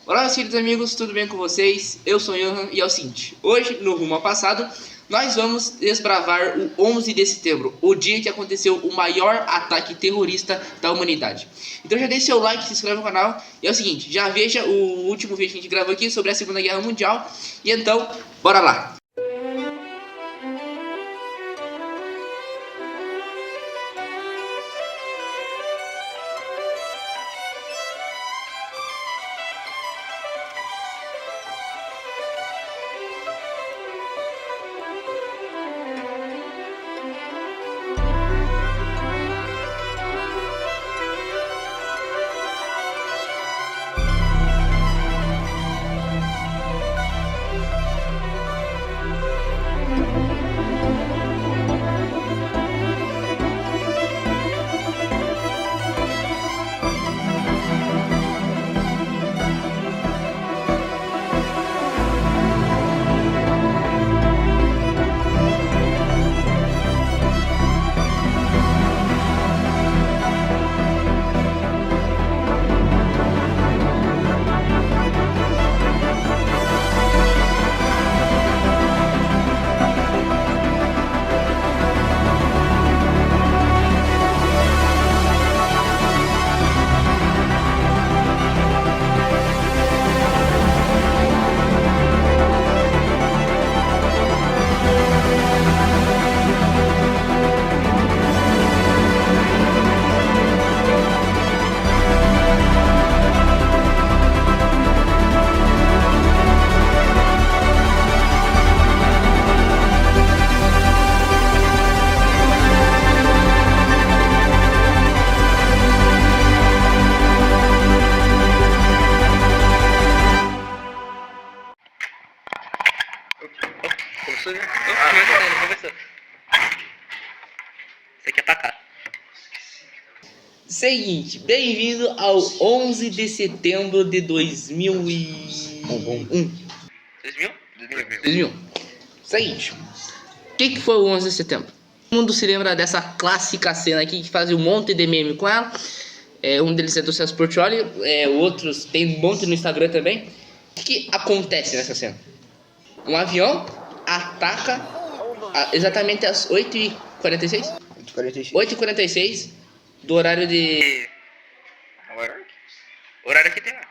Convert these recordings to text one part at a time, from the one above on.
Olá, meus queridos amigos, tudo bem com vocês? Eu sou o Johan e é o seguinte, hoje, no rumo ao passado, nós vamos desbravar o 11 de setembro, o dia que aconteceu o maior ataque terrorista da humanidade. Então já deixe seu like, se inscreve no canal, e é o seguinte, já veja o último vídeo que a gente gravou aqui sobre a Segunda Guerra Mundial, e então, bora lá! Começou já? Começou. Você quer atacar? Seguinte, bem-vindo ao 11 de setembro de 2001. 2001. Seguinte, o que foi o 11 de setembro? Todo mundo se lembra dessa clássica cena aqui que fazia um monte de meme com ela. Um deles é do Celso Portiolli, outros tem um monte no Instagram também. O que acontece nessa cena? Um avião ataca exatamente às 8h46? 8h46 do horário de... Nova York? Horário que tem lá.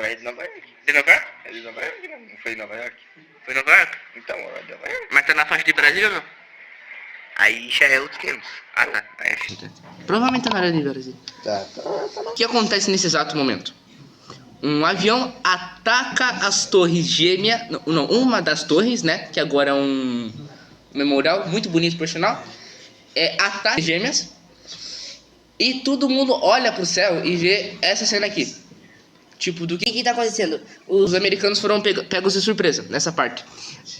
É de Nova York. De Nova York? É de Nova York, não foi em Nova York. Foi em Nova York? Então, horário de Nova York. Mas tá na faixa de Brasil ou não? Aí já é outro 500. Ah, tá. Provavelmente tá na área de Brasil. Tá. O que acontece nesse exato momento? Um avião ataca as torres gêmeas, não, uma das torres, né, que agora é um memorial muito bonito por sinal, ataca as gêmeas, e todo mundo olha pro céu e vê essa cena aqui. Tipo, do que tá acontecendo? Os americanos foram pegos de surpresa nessa parte.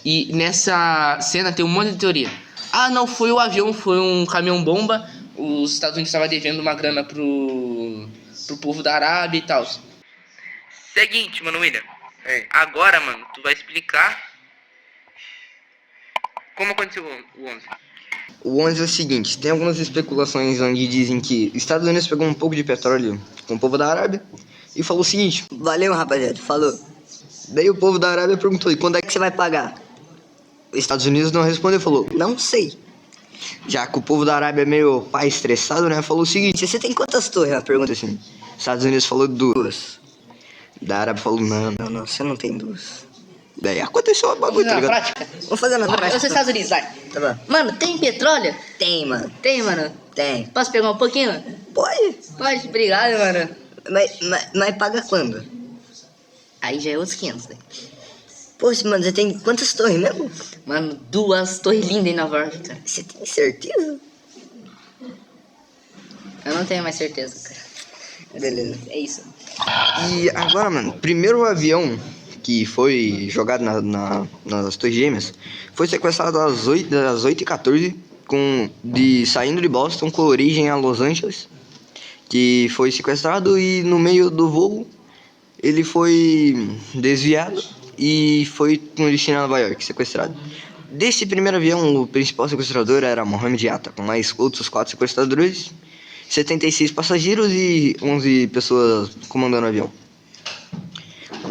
E nessa cena tem um monte de teoria. Ah, não foi o avião, foi um caminhão-bomba. Os Estados Unidos estavam devendo uma grana pro povo da Arábia e tal. Seguinte, mano, William. Agora, mano, tu vai explicar como aconteceu o 11. O 11 é o seguinte, tem algumas especulações onde dizem que os Estados Unidos pegou um pouco de petróleo com o povo da Arábia e falou o seguinte: valeu, rapaziada, falou. Daí o povo da Arábia perguntou: e quando é que Você vai pagar? os Estados Unidos não respondeu? Falou: Não sei. já que o povo da Arábia é meio pai estressado, né? Falou o seguinte: Você tem quantas torres? Ela pergunta. assim, Estados Unidos falou duas. Da Arábia falou não. Não, você não tem duas. Daí aconteceu o bagulho, tá Na ligado? prática? Vamos fazer na prática. Os Estados Unidos, vai. Tá bom. Mano, tem petróleo? Tem, mano. Tem, mano. Tem. Posso pegar um pouquinho? Pode. Pode, obrigado, mano. Mas paga quando? Aí já é outros 500, né? Poxa, mano, você tem quantas torres mesmo? Mano, 2 torres lindas em Nova York, cara. Você tem certeza? Eu não tenho mais certeza, cara. Beleza. É isso. E agora, mano, primeiro avião que foi jogado nas Torres Gêmeas foi sequestrado às 8h14 saindo de Boston com origem a Los Angeles, que foi sequestrado e no meio do voo ele foi desviado e foi com destino a Nova York, sequestrado. Desse primeiro avião, o principal sequestrador era Mohamed Atta, com mais outros 4 sequestradores, 76 passageiros e 11 pessoas comandando o avião.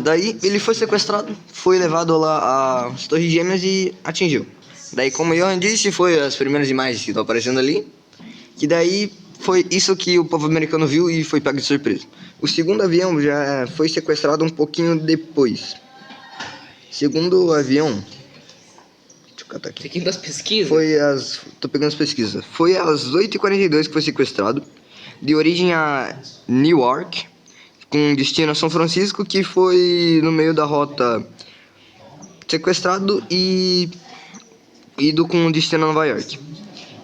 Daí ele foi sequestrado, foi levado lá às Torres Gêmeas e atingiu. Daí, como o Johan disse, foi as primeiras imagens que estão aparecendo ali. Que daí foi isso que o povo americano viu e foi pego de surpresa. O segundo avião já foi sequestrado um pouquinho depois. Segundo o avião... Deixa eu catar aqui. Seguindo das pesquisas. Tô pegando as pesquisas. Foi às 8h42 que foi sequestrado. De origem a Newark, com destino a São Francisco, que foi no meio da rota sequestrado e ido com destino a Nova York.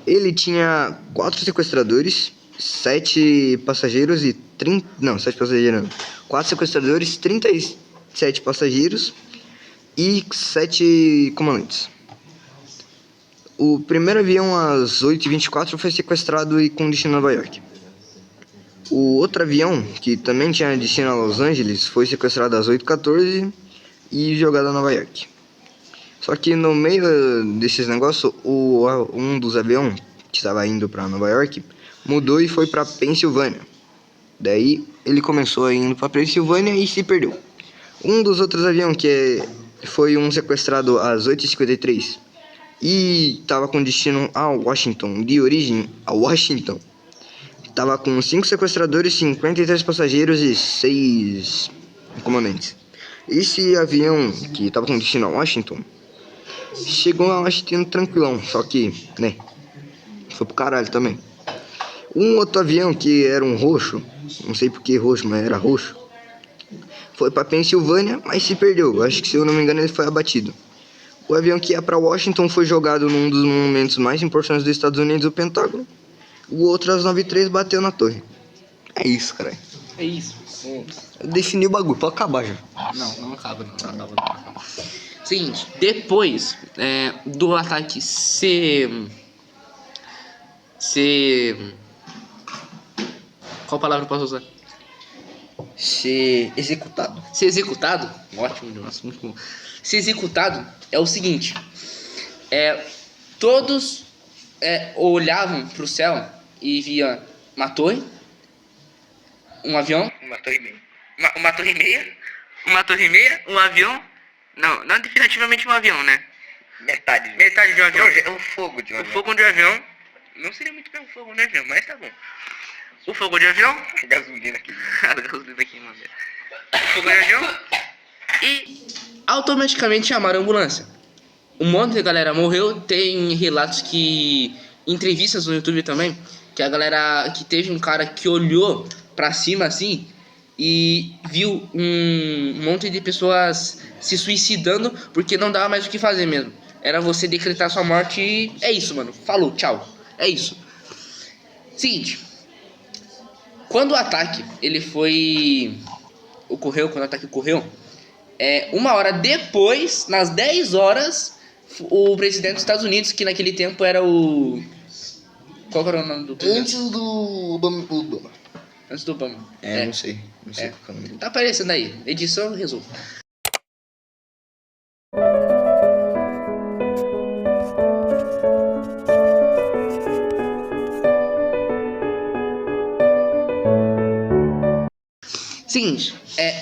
Ele tinha 4 sequestradores, 7 passageiros e 30... Não, 7 passageiros não. 4 sequestradores, 37 passageiros e 7 comandantes. O primeiro avião, às 8h24, foi sequestrado e com destino a Nova York. O outro avião, que também tinha destino a Los Angeles, foi sequestrado às 8h14 e jogado a Nova York. Só que no meio desses negócios, um dos aviões que estava indo para Nova York mudou e foi para Pensilvânia. Daí ele começou indo para Pensilvânia e se perdeu. Um dos outros aviões, foi um sequestrado às 8h53 e estava com destino a Washington, de origem a Washington. Tava com 5 sequestradores, 53 passageiros e 6 comandantes. Esse avião, que tava com destino a Washington, chegou a Washington tranquilão, só que, né, foi pro caralho também. Um outro avião, que era um roxo, não sei por que roxo, mas era roxo, foi pra Pensilvânia, mas se perdeu. Acho que, se eu não me engano, ele foi abatido. O avião que ia pra Washington foi jogado num dos monumentos mais importantes dos Estados Unidos, o Pentágono. O outro, às 9h03, bateu na torre. É isso, cara. É isso. Eu defini o bagulho, pode acabar já. Não acaba, não. Seguinte, depois do ataque ser... Qual palavra eu posso usar? Ser executado. Ser executado? Ótimo, nossa, muito bom. Ser executado é o seguinte. Todos olhavam pro céu e via uma torre, um avião, Uma torre e meia. Uma torre e meia? Uma torre e meia? Um avião? Não definitivamente um avião, né? Metade de um avião. O fogo de um avião. O fogo de um avião. Não seria muito bem o fogo de um avião, mas tá bom. O fogo de avião. Gasolina aqui. Gasolina aqui, mano. O fogo de avião. e automaticamente chamaram a ambulância. Um monte de galera morreu. Tem relatos que... entrevistas no YouTube também, que a galera... que teve um cara que olhou pra cima assim e viu um monte de pessoas se suicidando porque não dava mais o que fazer mesmo. Era você decretar sua morte e é isso, mano. Falou, tchau. É isso. Seguinte. Quando o ataque, quando o ataque ocorreu, 1 hora depois, nas 10 horas, o presidente dos Estados Unidos, que naquele tempo era o... Qual era o nome do presidente? Antes do Obama. Antes do Obama. Não sei. Não sei qual é o nome. Tá aparecendo aí. Edição, resumo. Seguinte,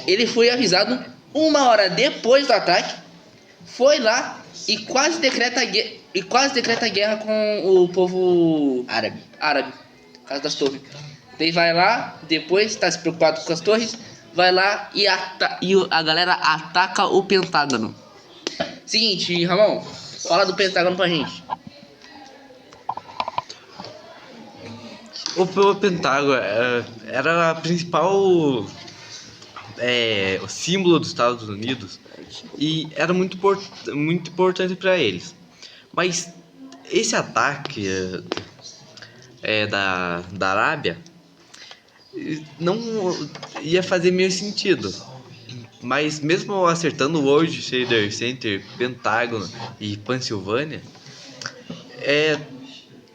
ele foi avisado 1 hora depois do ataque, foi lá e quase decreta guerra com o povo árabe, por causa das torres. Daí vai lá, depois tá se preocupado com as torres, vai lá e a galera ataca o Pentágono. Seguinte, Ramon, fala do Pentágono pra gente. O Pentágono era a principal o símbolo dos Estados Unidos e era muito importante para eles. Mas esse ataque da Arábia não ia fazer meio sentido. Mas mesmo acertando o World Trade Center, Pentágono e Pensilvânia,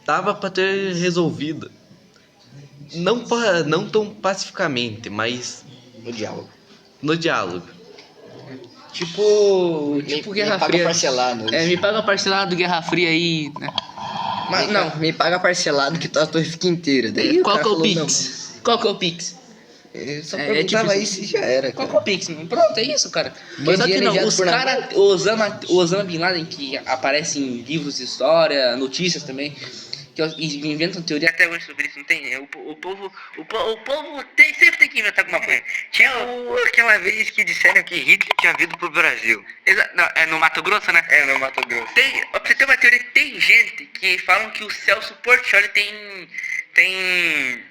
dava para ter resolvido. Não tão pacificamente, mas no diálogo. Tipo Guerra paga Fria. parcelado. Me paga parcelado Guerra Fria aí, né? Mas não. Me paga parcelado que tua torre fica inteira. Daí Qual o que é cara o falou, Pix? Qual que é o Pix? Eu só É, perguntava tipo isso e já era, Qual que cara. é o Pix, mano? Pronto, é isso, cara. Mas Só que dinheiro não, enviado os por caras, o Osama Bin Laden, que aparece em livros de história, notícias também, e inventam teoria até hoje sobre isso, não tem? O povo sempre tem que inventar alguma coisa. Tinha aquela vez que disseram que Hitler tinha vindo pro Brasil. Não, é no Mato Grosso, né? É, no Mato Grosso. Pra você ter uma teoria, tem gente que falam que o Celso Portiolli tem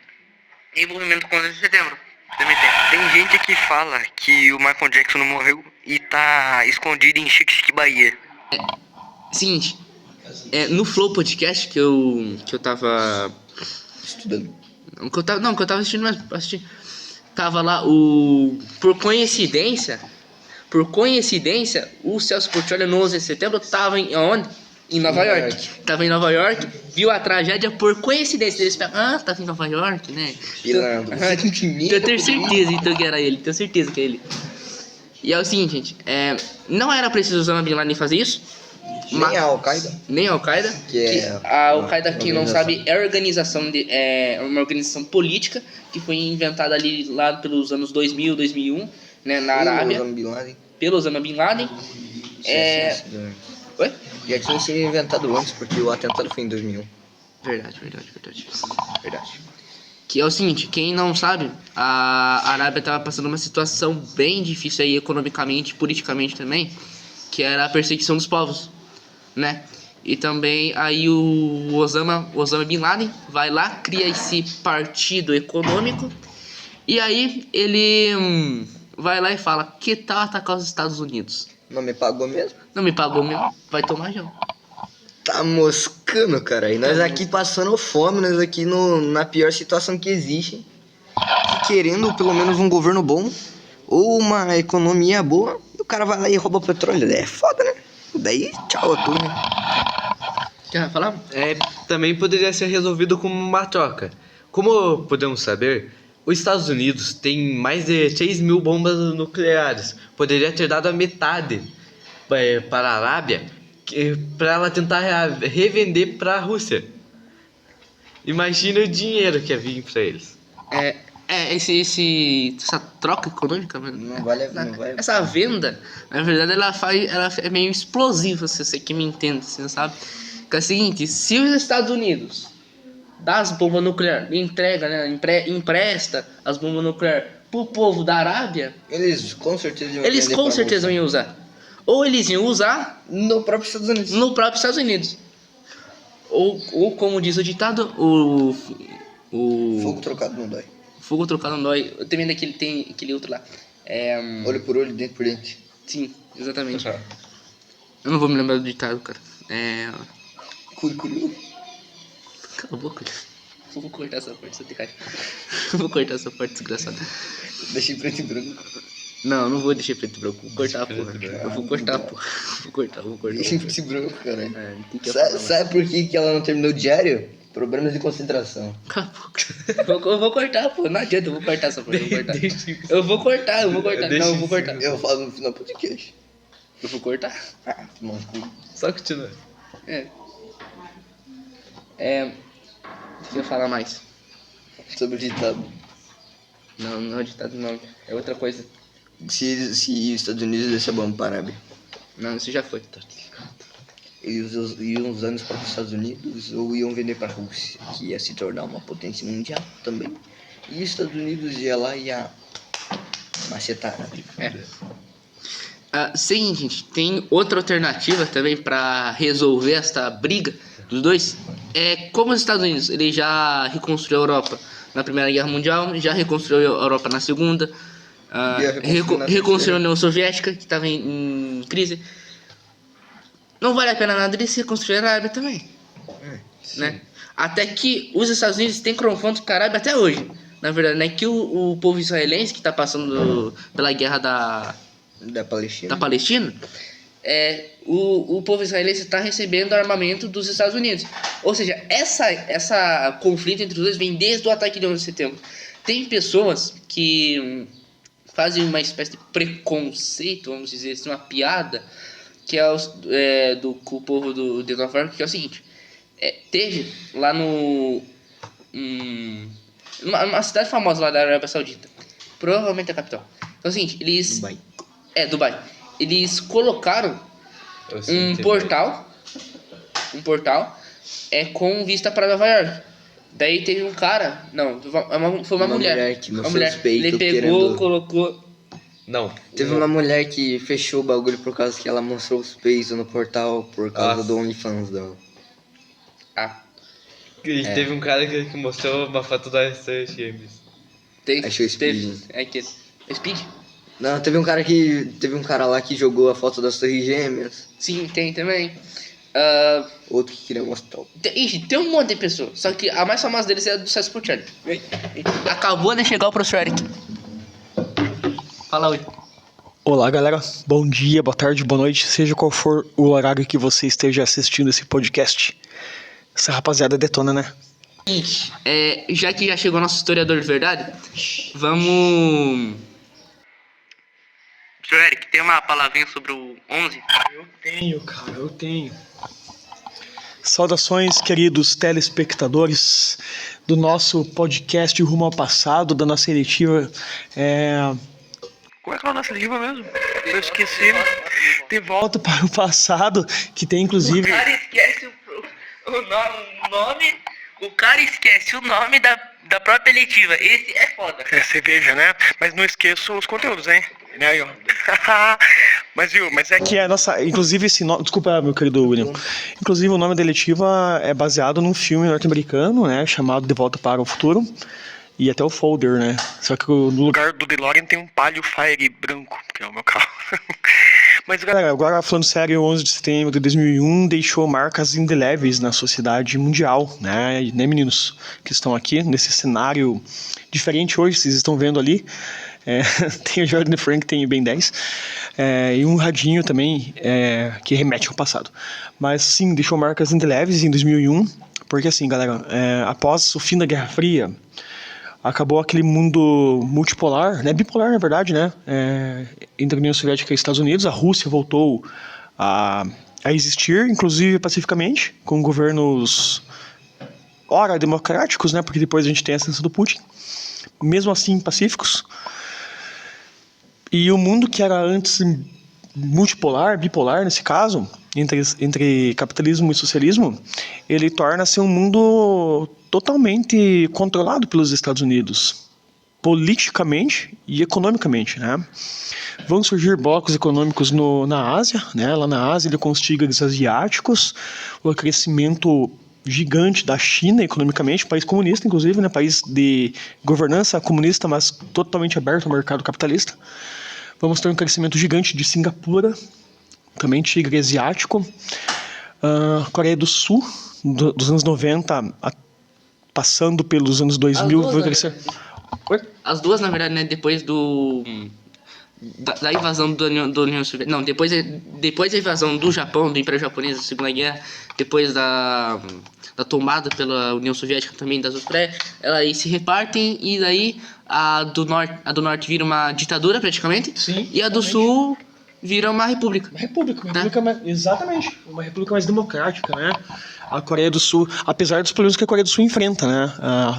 envolvimento com o 11 de setembro. Também tem. Tem gente que fala que o Michael Jackson não morreu e tá escondido em Chique-Chique, Bahia. Seguinte, no Flow Podcast que eu tava... Estudando. Que eu tava assistindo, mas tava lá por coincidência, o Celso Portiolli no 11 de setembro tava onde? Em Nova York. Tava em Nova York, viu a tragédia por coincidência. Eles pensaram, tava em Nova York, né? Pilantra, você tem dinheiro Eu tenho certeza então que era ele, tenho certeza que é ele. E é o seguinte, gente, não era preciso Osama Bin Laden fazer isso. Nem a Al-Qaeda. Nem a Al-Qaeda. A Al-Qaeda, quem não sabe, é uma organização política que foi inventada ali lá pelos anos 2000, 2001, né, na Arábia, Osama Bin Laden. pelo Osama Bin Laden. Oi? Já tinha sido inventado antes, porque o atentado foi em 2001. Verdade. Que é o seguinte, quem não sabe, a Arábia estava passando uma situação bem difícil aí economicamente, politicamente também, que era a perseguição dos povos, né? E também aí o Osama Bin Laden vai lá, cria esse partido econômico, e aí ele vai lá e fala, que tal atacar os Estados Unidos? Não me pagou mesmo? Não me pagou mesmo? Vai tomar já. Tá moscando, cara. E nós aqui passando fome, nós aqui na pior situação que existe. Querendo pelo menos um governo bom ou uma economia boa. E o cara vai lá e rouba petróleo. É foda, né? Daí, tchau a turma. Quer falar? Também poderia ser resolvido como uma troca. Como podemos saber, os Estados Unidos tem mais de 6 mil bombas nucleares. Poderia ter dado a metade para a Arábia, para ela tentar revender para a Rússia. Imagina o dinheiro que ia vir para eles. Essa troca econômica, mano. Não vale. Essa venda, na verdade, ela é meio explosiva, se você que me entende, assim, sabe? Que é o seguinte, se os Estados Unidos dá as bombas nucleares, entrega, né, empresta as bombas nucleares pro povo da Arábia, Eles com certeza iam eles vender com pra certeza Rússia. iam usar. Ou eles iam usar No próprio Estados Unidos. no próprio Estados Unidos. Ou como diz o ditado, o Fogo trocado não dói. fogo trocado não dói. Eu também daquele tem aquele outro lá. Olho por olho, dente por dente. Sim, exatamente. Eu não vou me lembrar do ditado, cara. Curu. Cala a boca. Eu vou cortar essa parte, você tem cara. Eu vou cortar essa parte desgraçada. Deixei preto e branco. Não vou deixar preto e branco. Vou cortar a porra. Eu vou cortar a porra. Vou cortar. Deixei preto e branco, cara. Tem que falar, Sabe por que ela não terminou o diário? Problemas de concentração. cala a boca. Eu vou cortar, pô. Não adianta, eu vou cortar essa parte. Eu vou cortar. Não, eu vou cortar. Eu falo no final do podcast. Eu vou cortar. Ah, mano. Só continua. Deixa eu falar mais. Sobre o ditado. Não é ditado, não. É outra coisa. Se os Estados Unidos desse a bomba para a Arábia, Não, isso já foi. eles iam usando os próprios Estados Unidos ou iam vender para a Rússia, que ia se tornar uma potência mundial também. E os Estados Unidos ia lá e ia macetar a Arábia. Seguinte, gente, tem outra alternativa também para resolver esta briga dos dois. Como os Estados Unidos, ele já reconstruiu a Europa na Primeira Guerra Mundial, já reconstruiu a Europa na Segunda, reconstruiu a União Soviética, que estava em crise. Não vale a pena nada eles reconstruir a Arábia também, né? Até que os Estados Unidos têm confronto com a Arábia até hoje. Na verdade, né, que o povo israelense que está passando pela guerra da Palestina, o povo israelense está recebendo armamento dos Estados Unidos. Ou seja, essa conflito entre os dois vem desde o ataque de 11 de setembro. Tem pessoas que fazem uma espécie de preconceito, vamos dizer assim, uma piada, que é com o povo de Nova York, que é o seguinte. Teve lá numa cidade famosa lá da Arábia Saudita, Provavelmente a capital. Então, assim, eles... Dubai. Dubai. Eles colocaram Eu sei um que portal com vista para Nova York. Daí teve um cara, não, foi uma mulher. que Uma mostrou mulher. os peitos Ele pegou, querendo... colocou. Não. Teve uma mulher que fechou o bagulho por causa que ela mostrou os peitos no portal por causa Nossa. do OnlyFans dela. Ah, E teve um cara que mostrou uma foto das Games. tem. Achou Speed. É que. Speed? Não, teve um cara lá que jogou a foto das Torres Gêmeas. Sim, tem também. Ah, Outro que queria mostrar. tem um monte de pessoas. Só que a mais famosa deles é a do César Pucciani. Acabou de chegar o professor Eric. Fala oi. Olá, galera. Bom dia, boa tarde, boa noite, seja qual for o horário que você esteja assistindo esse podcast. Essa rapaziada detona, né? Seguinte, já que já chegou nosso historiador de verdade, vamos... Sr. Eric, tem uma palavrinha sobre o 11? Eu tenho. Saudações, queridos telespectadores do nosso podcast Rumo ao Passado, da nossa eletiva. Como é que é a nossa língua mesmo? Eu esqueci. De volta para o passado, que tem inclusive... O cara esquece o nome. O cara esquece o nome da própria eleitiva. Esse é foda. É cerveja, né? Mas não esqueço os conteúdos, hein? Né, aí, ó. mas é Que é a nossa, inclusive esse nome, desculpa, meu querido William. Inclusive o nome da eletiva é baseado num filme norte-americano, né, chamado De Volta para o Futuro, e até o folder, né? Só que no no lugar, lugar do DeLorean tem um Palio Fire branco, que é o meu carro. Mas, galera, agora falando sério, 11 de setembro de 2001 deixou marcas indeléveis na sociedade mundial, né, meninos que estão aqui nesse cenário diferente hoje, vocês estão vendo ali. Tem o Jordan Frank, tem o Ben 10 e um radinho também que remete ao passado. Mas sim, deixou marcas indeléveis em 2001, porque assim, galera, após o fim da Guerra Fria, acabou aquele mundo multipolar, né, bipolar na verdade, né, entre a União Soviética e Estados Unidos. A Rússia voltou a existir, inclusive pacificamente, com governos ora democráticos, né, porque depois a gente tem a ascensão do Putin, mesmo assim pacíficos. E o mundo que era antes multipolar, bipolar nesse caso, entre capitalismo e socialismo, ele torna-se um mundo totalmente controlado pelos Estados Unidos, politicamente e economicamente, né? Vão surgir blocos econômicos na Ásia, né? Lá na Ásia, com os tigres asiáticos, o crescimento gigante da China economicamente, país comunista inclusive, né, país de governança comunista, mas totalmente aberto ao mercado capitalista. Vamos ter um crescimento gigante de Singapura, também tigre asiático. Coreia do Sul, dos anos 90, passando pelos anos 2000, vai crescer. As duas, na verdade, né, depois da invasão da União Soviética. Não, depois da invasão do Japão, do Império Japonês, da Segunda Guerra, depois da tomada pela União Soviética também das duas praias, elas aí se repartem e daí a do norte vira uma ditadura praticamente. Sim, e a do sul vira uma república. Uma república mais, exatamente, uma república mais democrática, né? A Coreia do Sul, apesar dos problemas que a Coreia do Sul enfrenta, né?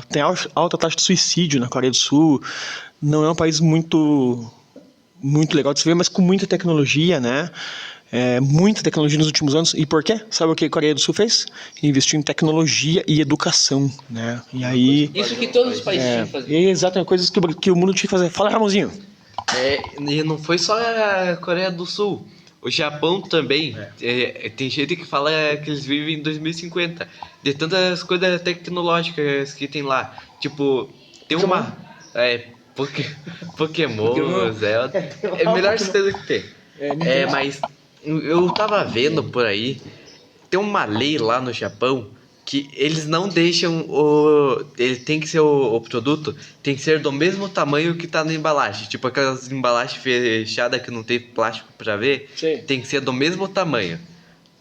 Tem alta taxa de suicídio na Coreia do Sul, não é um país muito legal de se ver, mas com muita tecnologia, né? Muita tecnologia nos últimos anos. E por quê? Sabe o que a Coreia do Sul fez? Investiu em tecnologia e educação, né? E aí... Isso que todos os países tinham que fazer. Exatamente, coisas que o mundo tinha que fazer. Fala, Ramonzinho. E não foi só a Coreia do Sul. O Japão também. Tem gente que fala que eles vivem em 2050. De tantas coisas tecnológicas que tem lá. Tipo, tem uma... Pokémon, é a melhor coisa que tem. Mas eu tava vendo por aí, tem uma lei lá no Japão que eles não deixam ele tem que ser o produto tem que ser do mesmo tamanho que tá na embalagem. Tipo aquelas embalagens fechadas que não tem plástico pra ver. Sim. Tem que ser do mesmo tamanho,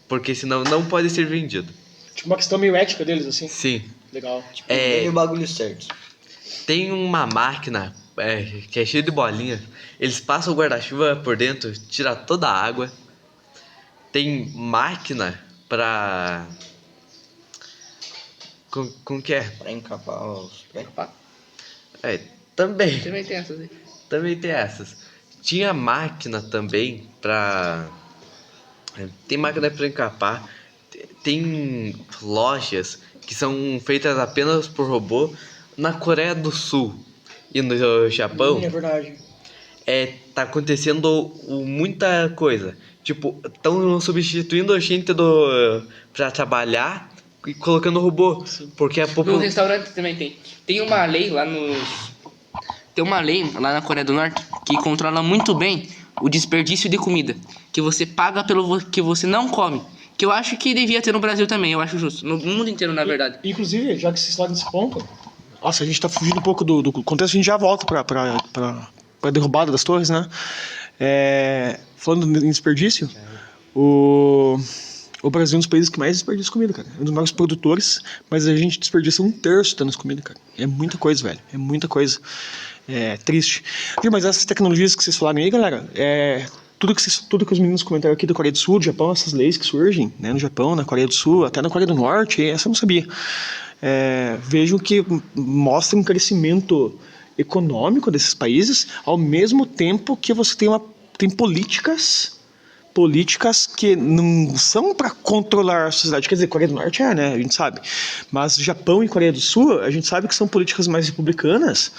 porque senão não pode ser vendido. Tipo uma questão meio ética deles, assim. Sim. Legal. Tem o bagulho certo. Tem uma máquina que é cheia de bolinhas. Eles passam o guarda-chuva por dentro, tira toda a água. Tem máquina pra... Como que é? Pra encapar os pés. Também. Também tem essas aí. também tem essas. Tinha máquina também pra... Tem máquina pra encapar. Tem lojas que são feitas apenas por robô. Na Coreia do Sul e no Japão, É verdade. tá acontecendo muita coisa. Tipo, estão substituindo a gente pra trabalhar e colocando robô. Porque a No população... restaurante também tem. Tem uma lei lá Tem uma lei lá na Coreia do Norte que controla muito bem o desperdício de comida. Que você paga pelo que você não come. Que eu acho que devia ter no Brasil também, eu acho justo. No mundo inteiro, na verdade. Inclusive, já que vocês falaram nesse ponto, nossa, a gente tá fugindo um pouco do contexto, a gente já volta pra derrubada das torres, né? Falando em desperdício, o Brasil é um dos países que mais desperdiça comida, cara. É um dos maiores produtores, mas a gente desperdiça 1/3 da nossa comida, cara. É muita coisa, velho. É muita coisa. É triste. Viu, mas essas tecnologias que vocês falaram aí, galera, tudo que os meninos comentaram aqui da Coreia do Sul, do Japão, essas leis que surgem, né, no Japão, na Coreia do Sul, até na Coreia do Norte, essa eu não sabia. Vejo que mostra um crescimento econômico desses países, ao mesmo tempo que você tem políticas que não são para controlar a sociedade. Quer dizer, Coreia do Norte né? A gente sabe. Mas Japão e Coreia do Sul, a gente sabe que são políticas mais republicanas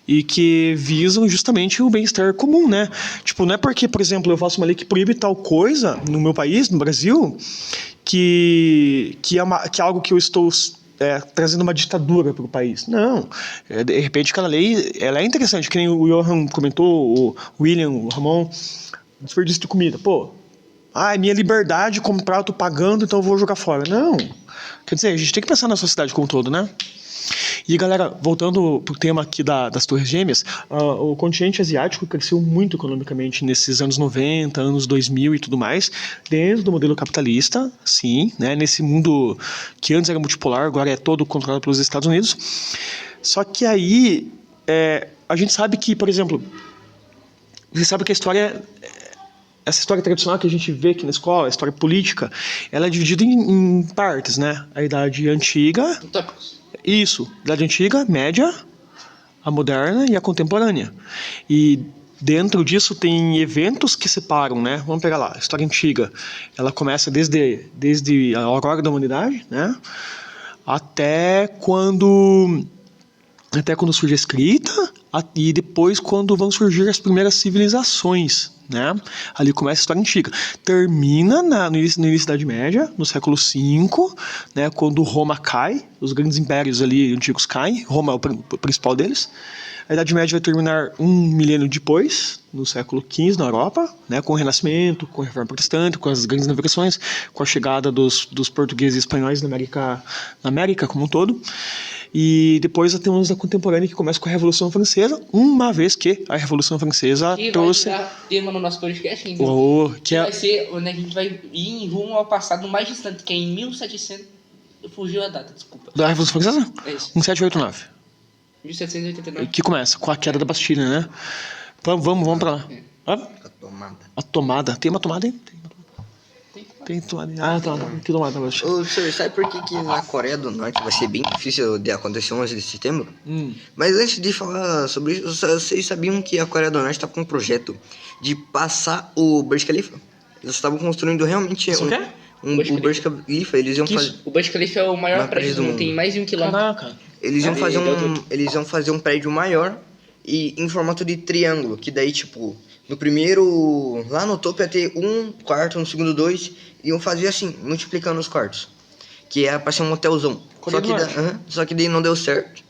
e que visam justamente o bem-estar comum, né? Tipo, não é porque, por exemplo, eu faço uma lei que proíbe tal coisa no meu país, no Brasil, que é algo que eu estou trazendo uma ditadura para o país. Não. De repente, aquela lei ela é interessante, que nem o Johan comentou, o William, o Ramon, desperdício de comida. Pô, é minha liberdade comprar, eu tô pagando, então eu vou jogar fora. Não. Quer dizer, a gente tem que pensar na sociedade como um todo, né? E galera, voltando pro tema aqui das Torres Gêmeas, o continente asiático cresceu muito economicamente nesses anos 90, anos 2000 e tudo mais, dentro do modelo capitalista, sim, né? Nesse mundo que antes era multipolar, agora é todo controlado pelos Estados Unidos. Só que aí, a gente sabe que, por exemplo, você sabe que essa história tradicional que a gente vê aqui na escola, a história política, ela é dividida em partes, né? A Idade Antiga... Tópicos. Isso, Idade Antiga, Média, a Moderna e a Contemporânea. E dentro disso tem eventos que separam, né? Vamos pegar lá, a História Antiga. Ela começa desde a aurora da humanidade, né? Até quando surge a escrita e depois quando vão surgir as primeiras civilizações, né? Ali começa a História Antiga. Termina no início da Idade Média, no século V, né? Quando Roma cai, os grandes impérios ali antigos caem, Roma é o principal deles. A Idade Média vai terminar 1 milênio depois, no século XV, na Europa, né? Com o Renascimento, com a Reforma Protestante, com as grandes navegações, com a chegada dos portugueses e espanhóis na América como um todo. E depois temos a contemporânea, que começa com a Revolução Francesa, uma vez que a Revolução Francesa trouxe... Vai dar tema no nosso podcast ainda. Vai ser onde a gente vai ir em rumo ao passado mais distante, que é em 1700... Fugiu a data, desculpa. Da Revolução Francesa? É isso. 1789. 1789. Que começa com a queda da Bastilha, né? Vamos pra lá. A tomada. Tem uma tomada aí? Tem tomada. Ah, tá. Tem tomada. Ô, senhor, sabe por que na Coreia do Norte vai ser bem difícil de acontecer 11 de setembro? Mas antes de falar sobre isso, vocês sabiam que a Coreia do Norte está com um projeto de passar o Burj Khalifa? Eles estavam construindo realmente o Burj Khalifa. Eles iam fazer... O Burj Khalifa é o maior prédio do mundo, tem mais de 1 quilômetro. Caraca. Eles iam fazer um prédio maior e em formato de triângulo, que daí, tipo, no primeiro, lá no topo ia ter 1 quarto, no segundo 2, iam fazer assim, multiplicando os quartos, que era pra ser um hotelzão. Só que daí não deu certo.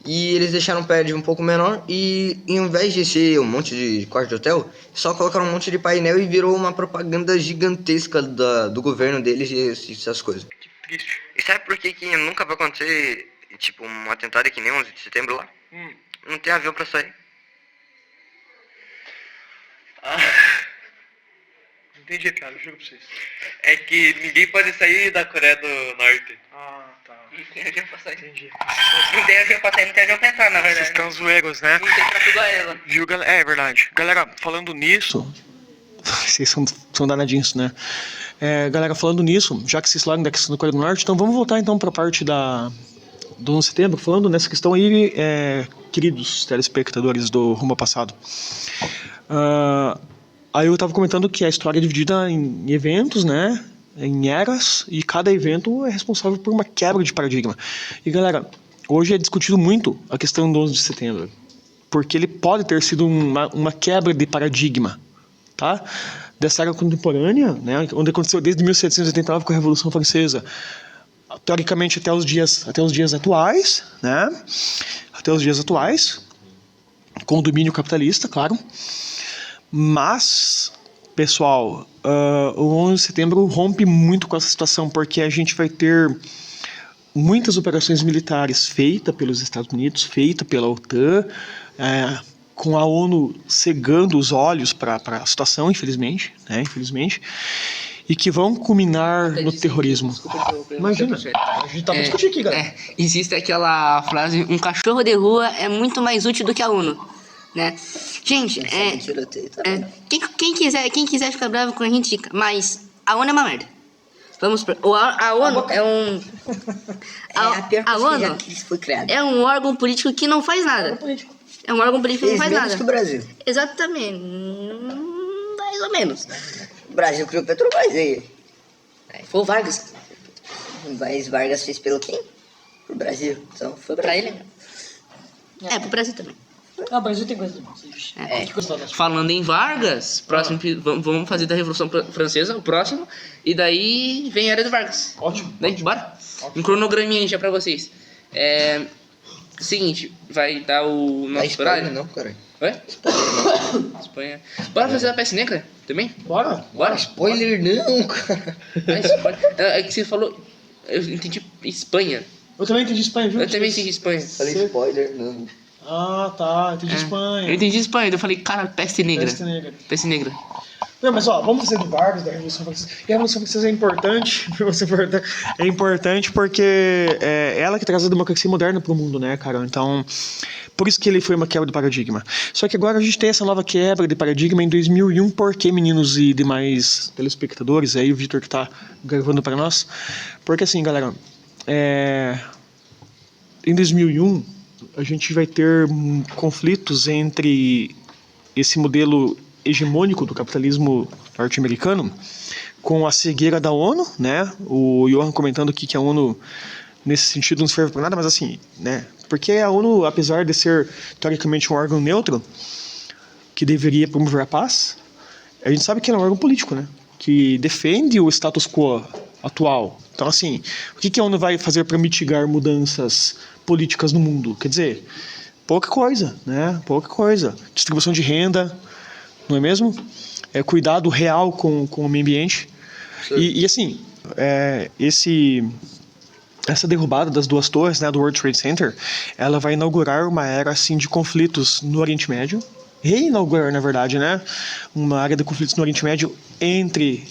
E eles deixaram o prédio um pouco menor e, em vez de ser um monte de quarto de hotel, só colocaram um monte de painel e virou uma propaganda gigantesca do governo deles e essas coisas. Triste. E sabe por que nunca vai acontecer, tipo, um atentado que nem 11 de setembro lá? Não tem avião pra sair. Entendi, cara, eu juro pra vocês. É que ninguém pode sair da Coreia do Norte. Ah, tá. Não tem avião pra sair. Entendi. Não tem avião pra sair, não tem avião pra entrar, na Vocês verdade. estão zoeiros, né? Não tem tráfego aéreo. Viu, galera? É verdade. Galera, falando nisso... Vocês são danadinhos, né? Galera, falando nisso, já que vocês falaram da questão da Coreia do Norte, então vamos voltar então pra parte do 11 de setembro, falando nessa questão aí, queridos telespectadores do Rumo ao Passado. Aí eu estava comentando que a história é dividida em eventos, né? Em eras, e cada evento é responsável por uma quebra de paradigma. E galera, hoje é discutido muito a questão do 11 de setembro, porque ele pode ter sido uma quebra de paradigma, tá? Dessa era contemporânea, né? Onde aconteceu desde 1789 com a Revolução Francesa, teoricamente até os dias atuais, né? Até os dias atuais, com o domínio capitalista, claro. Mas, pessoal, o 11 de setembro rompe muito com essa situação, porque a gente vai ter muitas operações militares feitas pelos Estados Unidos, feitas pela OTAN, com a ONU cegando os olhos para a situação, infelizmente, né? Infelizmente, e que vão culminar no terrorismo. Imagina, a gente tá pra discutir aqui, galera. Existe aquela frase: um cachorro de rua é muito mais útil do que a ONU, né? Gente, quem quiser ficar bravo com a gente fica, mas a ONU é uma merda. A ONU é um... A pior a coisa ONU que já foi criada. é um órgão político que não faz nada. É um órgão político que não faz Fez menos nada. que o Brasil. Exatamente. Mais ou menos. O Brasil criou Petrobras aí. Foi o Vargas. Mas Vargas fez pelo quem? Pro Brasil. Então foi Pra ele. Pro Brasil também. Ah, o Brasil tem coisa. Falando em Vargas, próximo, vamos fazer da Revolução Francesa, o próximo, e daí vem a Era de Vargas. Ótimo. Daí, bora? Um cronograminha já pra vocês. Seguinte, vai dar o nosso horário? Não, cara. Oi? Espanha. Bora fazer a Peste Negra também? Bora. Bora? Spoiler não, cara. É que você falou, eu entendi Espanha. Eu também entendi Espanha, viu? Eu também entendi Espanha. Falei spoiler não. Ah, tá. Entendi Espanha. Eu entendi Espanha, eu falei, cara, Peste Negra. Peste Negra. Peste Negra. Não, mas ó, vamos fazer do Vargas, da Revolução Francesa. E a Revolução Francesa é importante, é importante porque é ela que traz a democracia moderna pro mundo, né, cara? Então, por isso que ele foi uma quebra de paradigma. Só que agora a gente tem essa nova quebra de paradigma em 2001, por que, meninos e demais telespectadores, aí o Vitor que tá gravando para nós? Porque assim, galera, em 2001 a gente vai ter conflitos entre esse modelo hegemônico do capitalismo norte-americano com a cegueira da ONU, né? O Johan comentando aqui que a ONU nesse sentido não serve para nada, mas assim, né? Porque a ONU, apesar de ser teoricamente um órgão neutro que deveria promover a paz, a gente sabe que ela é um órgão político, né? Que defende o status quo atual. Então, assim, o que a ONU vai fazer para mitigar mudanças políticas no mundo? Quer dizer, pouca coisa, né? Pouca coisa. Distribuição de renda, não é mesmo? Cuidado real com o meio ambiente. E assim, essa derrubada das duas torres, né, do World Trade Center, ela vai inaugurar uma era assim, de conflitos no Oriente Médio, reinaugurar, na verdade, né, uma área de conflitos no Oriente Médio entre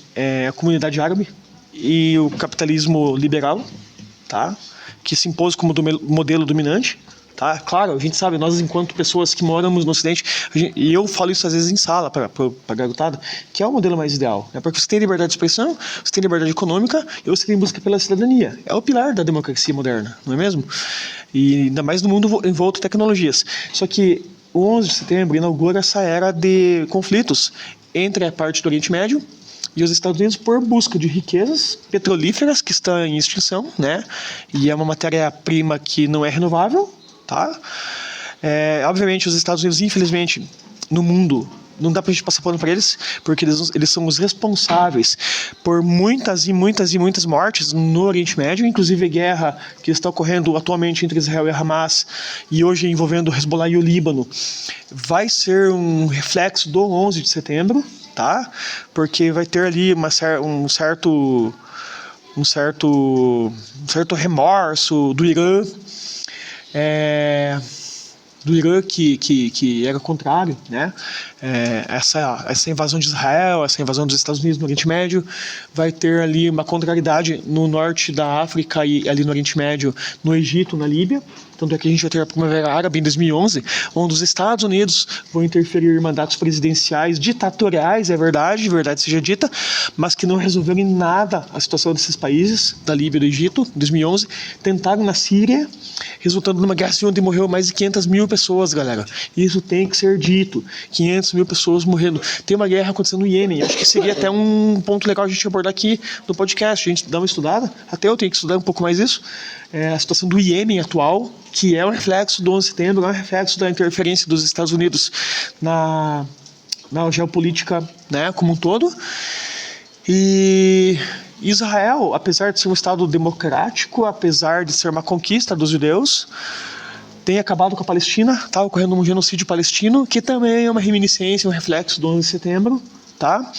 a comunidade árabe e o capitalismo liberal, tá, que se impôs como modelo dominante. Tá? Claro, a gente sabe, nós enquanto pessoas que moramos no Ocidente, e eu falo isso às vezes em sala para a garotada, que é o modelo mais ideal, né? Porque você tem liberdade de expressão, você tem liberdade econômica e você tem busca pela cidadania. É o pilar da democracia moderna, não é mesmo? E ainda mais no mundo envolto em tecnologias. Só que o 11 de setembro inaugura essa era de conflitos entre a parte do Oriente Médio e os Estados Unidos por busca de riquezas petrolíferas que estão em extinção, né? E é uma matéria-prima que não é renovável. Tá? Obviamente os Estados Unidos, infelizmente, no mundo, não dá pra gente passar pano para eles, porque eles são os responsáveis por muitas e muitas e muitas mortes no Oriente Médio, inclusive a guerra que está ocorrendo atualmente entre Israel e Hamas, e hoje envolvendo o Hezbollah e o Líbano, vai ser um reflexo do 11 de setembro, tá? Porque vai ter ali um certo remorso do Irã, que era contrário, né? Essa invasão de Israel, essa invasão dos Estados Unidos no Oriente Médio, vai ter ali uma contrariedade no norte da África e ali no Oriente Médio, no Egito, na Líbia, Tanto é que a gente vai ter a Primavera Árabe em 2011, onde os Estados Unidos vão interferir em mandatos presidenciais ditatoriais, é verdade seja dita, mas que não resolveram em nada a situação desses países, da Líbia e do Egito, em 2011. Tentaram na Síria, resultando numa guerra civil onde morreu mais de 500 mil pessoas, galera. Isso tem que ser dito. 500 mil pessoas morrendo. Tem uma guerra acontecendo no Iêmen. Acho que seria até um ponto legal a gente abordar aqui no podcast. A gente dá uma estudada. Até eu tenho que estudar um pouco mais isso. A situação do Iêmen atual, que é um reflexo do 11 de setembro, é um reflexo da interferência dos Estados Unidos na geopolítica, né, como um todo. E Israel, apesar de ser um Estado democrático, apesar de ser uma conquista dos judeus, tem acabado com a Palestina, tá ocorrendo um genocídio palestino, que também é uma reminiscência, um reflexo do 11 de setembro, tá?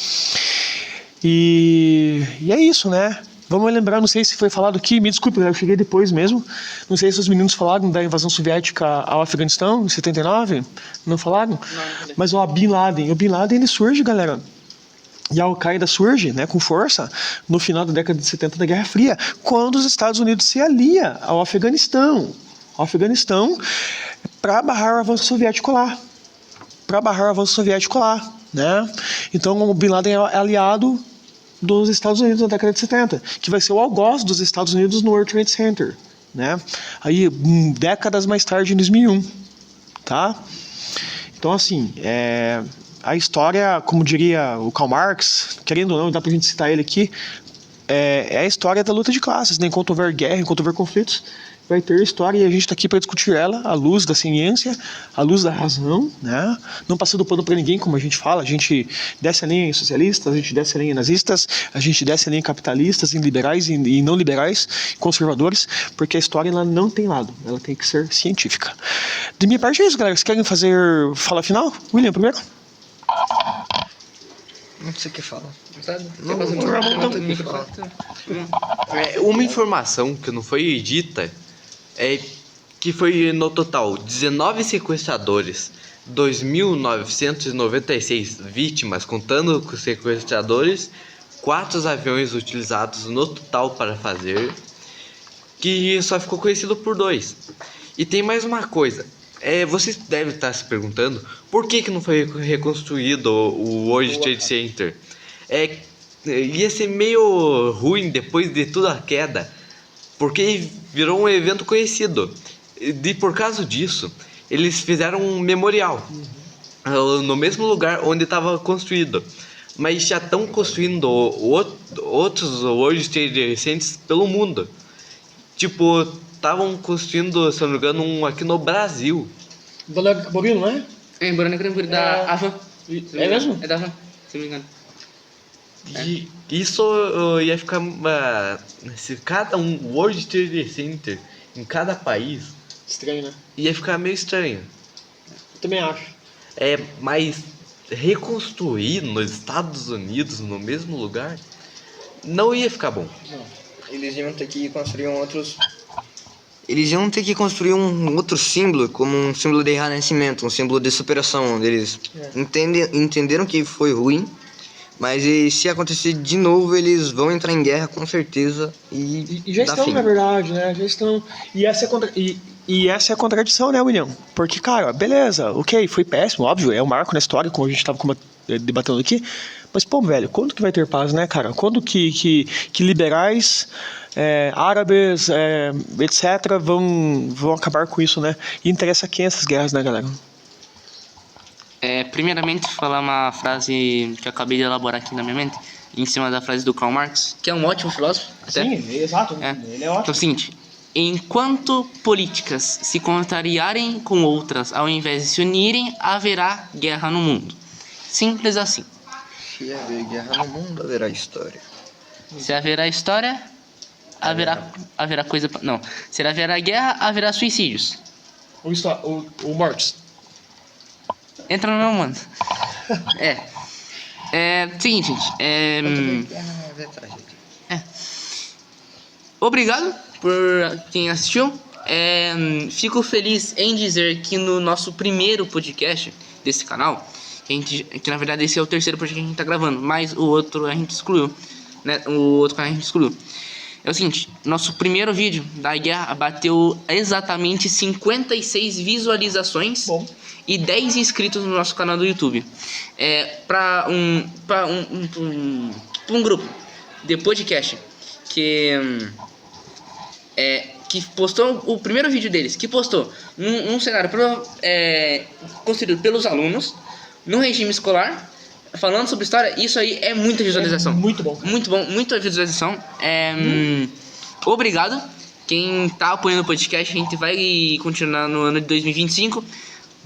E é isso, né? Vamos lembrar, não sei se foi falado aqui, me desculpe, eu cheguei depois mesmo, não sei se os meninos falaram da invasão soviética ao Afeganistão, em 79, não falaram? Não. Mas o Bin Laden, ele surge, galera, e a Al-Qaeda surge, né, com força no final da década de 70 da Guerra Fria, quando os Estados Unidos se alia ao Afeganistão para barrar o avanço soviético lá. Né? Então o Bin Laden é aliado dos Estados Unidos na década de 70, que vai ser o algoz dos Estados Unidos no World Trade Center. Né? Aí, décadas mais tarde, em 2001. Tá? Então, assim, a história, como diria o Karl Marx, querendo ou não, dá pra gente citar ele aqui, é a história da luta de classes, né? Enquanto houver guerra, enquanto houver conflitos, vai ter história, e a gente está aqui para discutir ela à luz da ciência, à luz da razão, né? Não passando pano para ninguém, como a gente fala. A gente desce a linha em socialistas, a gente desce a linha em nazistas, a gente desce a linha em capitalistas, em liberais e não liberais, conservadores, porque a história ela não tem lado, ela tem que ser científica. De minha parte é isso, galera. Vocês querem fazer fala final? William, primeiro? Não sei o que fala. Uma informação que não foi dita é que foi no total 19 sequestradores, 2.996 vítimas, contando com os sequestradores, 4 aviões utilizados no total para fazer, que só ficou conhecido por 2. E tem mais uma coisa. Vocês devem estar se perguntando por que não foi reconstruído o World Trade Center. Ia ser meio ruim depois de toda a queda, porque virou um evento conhecido. E por causa disso, eles fizeram um memorial no mesmo lugar onde estava construído. Mas já estão construindo outros World Trade Centers pelo mundo. Tipo, estavam construindo, se não me engano, um aqui no Brasil. Da Lego Camboriú, não é? É, Borana Camboriú, da Avan. É mesmo? É da Avan, se não me engano. E isso ia ficar... se cada World Trade Center em cada país... Estranho, né? Ia ficar meio estranho. Eu também acho. Mas reconstruir nos Estados Unidos, no mesmo lugar, não ia ficar bom. Eles iam ter que construir um outro símbolo, como um símbolo de renascimento, um símbolo de superação, onde eles entenderam que foi ruim, mas se acontecer de novo, eles vão entrar em guerra com certeza e já estão, na verdade, né? Já estão. E essa é a contradição, né, William? Porque, cara, beleza, ok, foi péssimo, óbvio, é um marco na história, como a gente estava debatendo aqui, mas, pô, velho, quando que vai ter paz, né, cara? Quando que liberais, árabes, etc., vão acabar com isso, né? E interessa a quem essas guerras, né, galera? Primeiramente, falar uma frase que eu acabei de elaborar aqui na minha mente, em cima da frase do Karl Marx, que é um ótimo filósofo. Até. Sim, exato, ele é ótimo. Então é o seguinte: enquanto políticas se contrariarem com outras ao invés de se unirem, haverá guerra no mundo. Simples assim. Se haver guerra no mundo, haverá história. Se haverá história, haverá coisa... Não. Se haverá guerra, haverá suicídios. Ou mortes. Entra no meu mundo. Seguinte, gente. Obrigado por quem assistiu. Fico feliz em dizer que no nosso primeiro podcast desse canal, que na verdade esse é o terceiro podcast que a gente tá gravando, mas o outro a gente excluiu, né? O outro canal a gente excluiu. É o seguinte, nosso primeiro vídeo da guerra bateu exatamente 56 visualizações Bom. e 10 inscritos no nosso canal do YouTube. Para um grupo de podcast que postou o primeiro vídeo deles, que postou num cenário construído pelos alunos, no regime escolar, falando sobre história. Isso aí é muita visualização. Muito bom. Muito bom, muita visualização. Obrigado. Quem tá apoiando o podcast, a gente vai continuar no ano de 2025.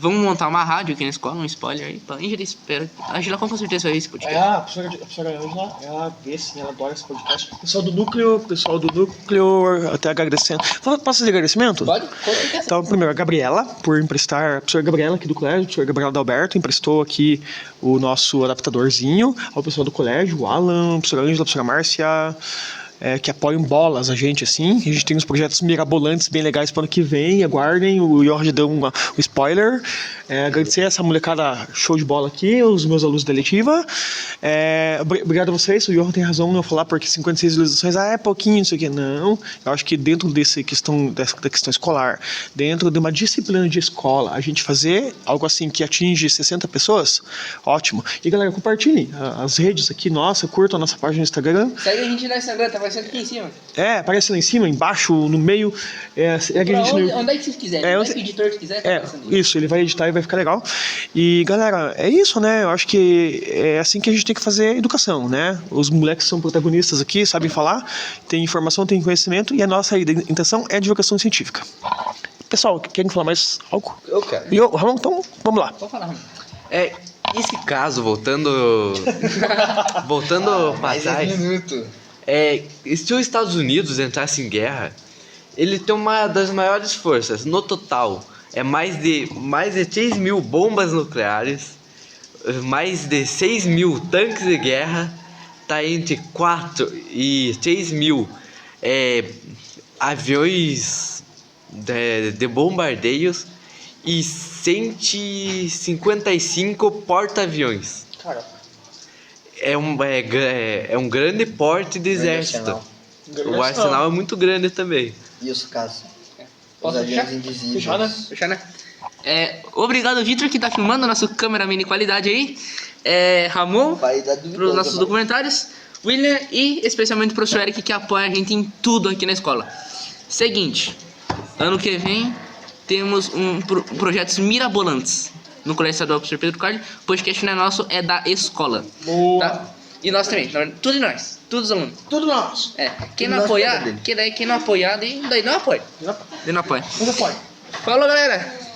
Vamos montar uma rádio aqui na escola, um spoiler aí pra Angela. Espero. A Angela com certeza vai ver esse podcast. A professora Angela, ela vê sim, ela adora esse podcast. Pessoal do núcleo, até agradecendo. Posso fazer agradecimento? Pode? Então, primeiro, a Gabriela, por emprestar, a professora Gabriela aqui do colégio, a professora Gabriela Dalberto, emprestou aqui o nosso adaptadorzinho, ao pessoal do colégio, o Alan, a professora Angela, a professora Márcia, que apoiam bolas a gente, assim. A gente tem uns projetos mirabolantes bem legais para o ano que vem, aguardem, o Jorge deu um spoiler. Agradecer essa molecada show de bola aqui, os meus alunos da letiva. Obrigado a vocês, o Jorge tem razão eu falar porque 56 visualizações, é pouquinho isso aqui. Não, eu acho que dentro da questão escolar, dentro de uma disciplina de escola, a gente fazer algo assim que atinge 60 pessoas, ótimo. E galera, compartilhem as redes aqui, curtam a nossa página no Instagram. Segue a gente no Instagram, tá aparecendo aqui em cima. Aparece lá em cima, embaixo, no meio. Onde é que vocês quiserem, onde é que o editor quiser, tá aparecendo. Isso, ele vai editar e vai ficar legal. E galera, é isso, né? Eu acho que é assim que a gente tem que fazer educação, né? Os moleques são protagonistas aqui, sabem falar, tem informação, tem conhecimento, e a nossa intenção é divulgação científica. Pessoal, querem falar mais algo? Eu quero. E eu, Ramon, então vamos lá. Pode falar, Ramon. Esse caso, voltando para trás, se os Estados Unidos entrassem em guerra, ele tem uma das maiores forças. No total, mais de 3 mil bombas nucleares, mais de 6 mil tanques de guerra, tá entre 4 e 3 mil aviões de bombardeios e 155 porta-aviões. Cara, É um grande porte de exército. O arsenal é muito grande também. E os casos? Posso Os aviões fechar? invisíveis. Fechar, né? Obrigado, Vitor, que tá filmando, nosso cameraman de qualidade aí. Ramon, Qualidade para os duvidosa, nossos mano. documentários. William e especialmente o professor Eric, que apoia a gente em tudo aqui na escola. Seguinte, ano que vem temos projetos mirabolantes no Colégio Estadual Professor Pedro Carli. O podcast não é nosso, é da escola. boa. Tá? E nós também, tudo de nós, todos os alunos. Tudo nosso. Quem Tudo não nós apoiar, cuida dele. quem não apoiar, daí não apoia. Daí não apoia. Não pode. Falou, galera!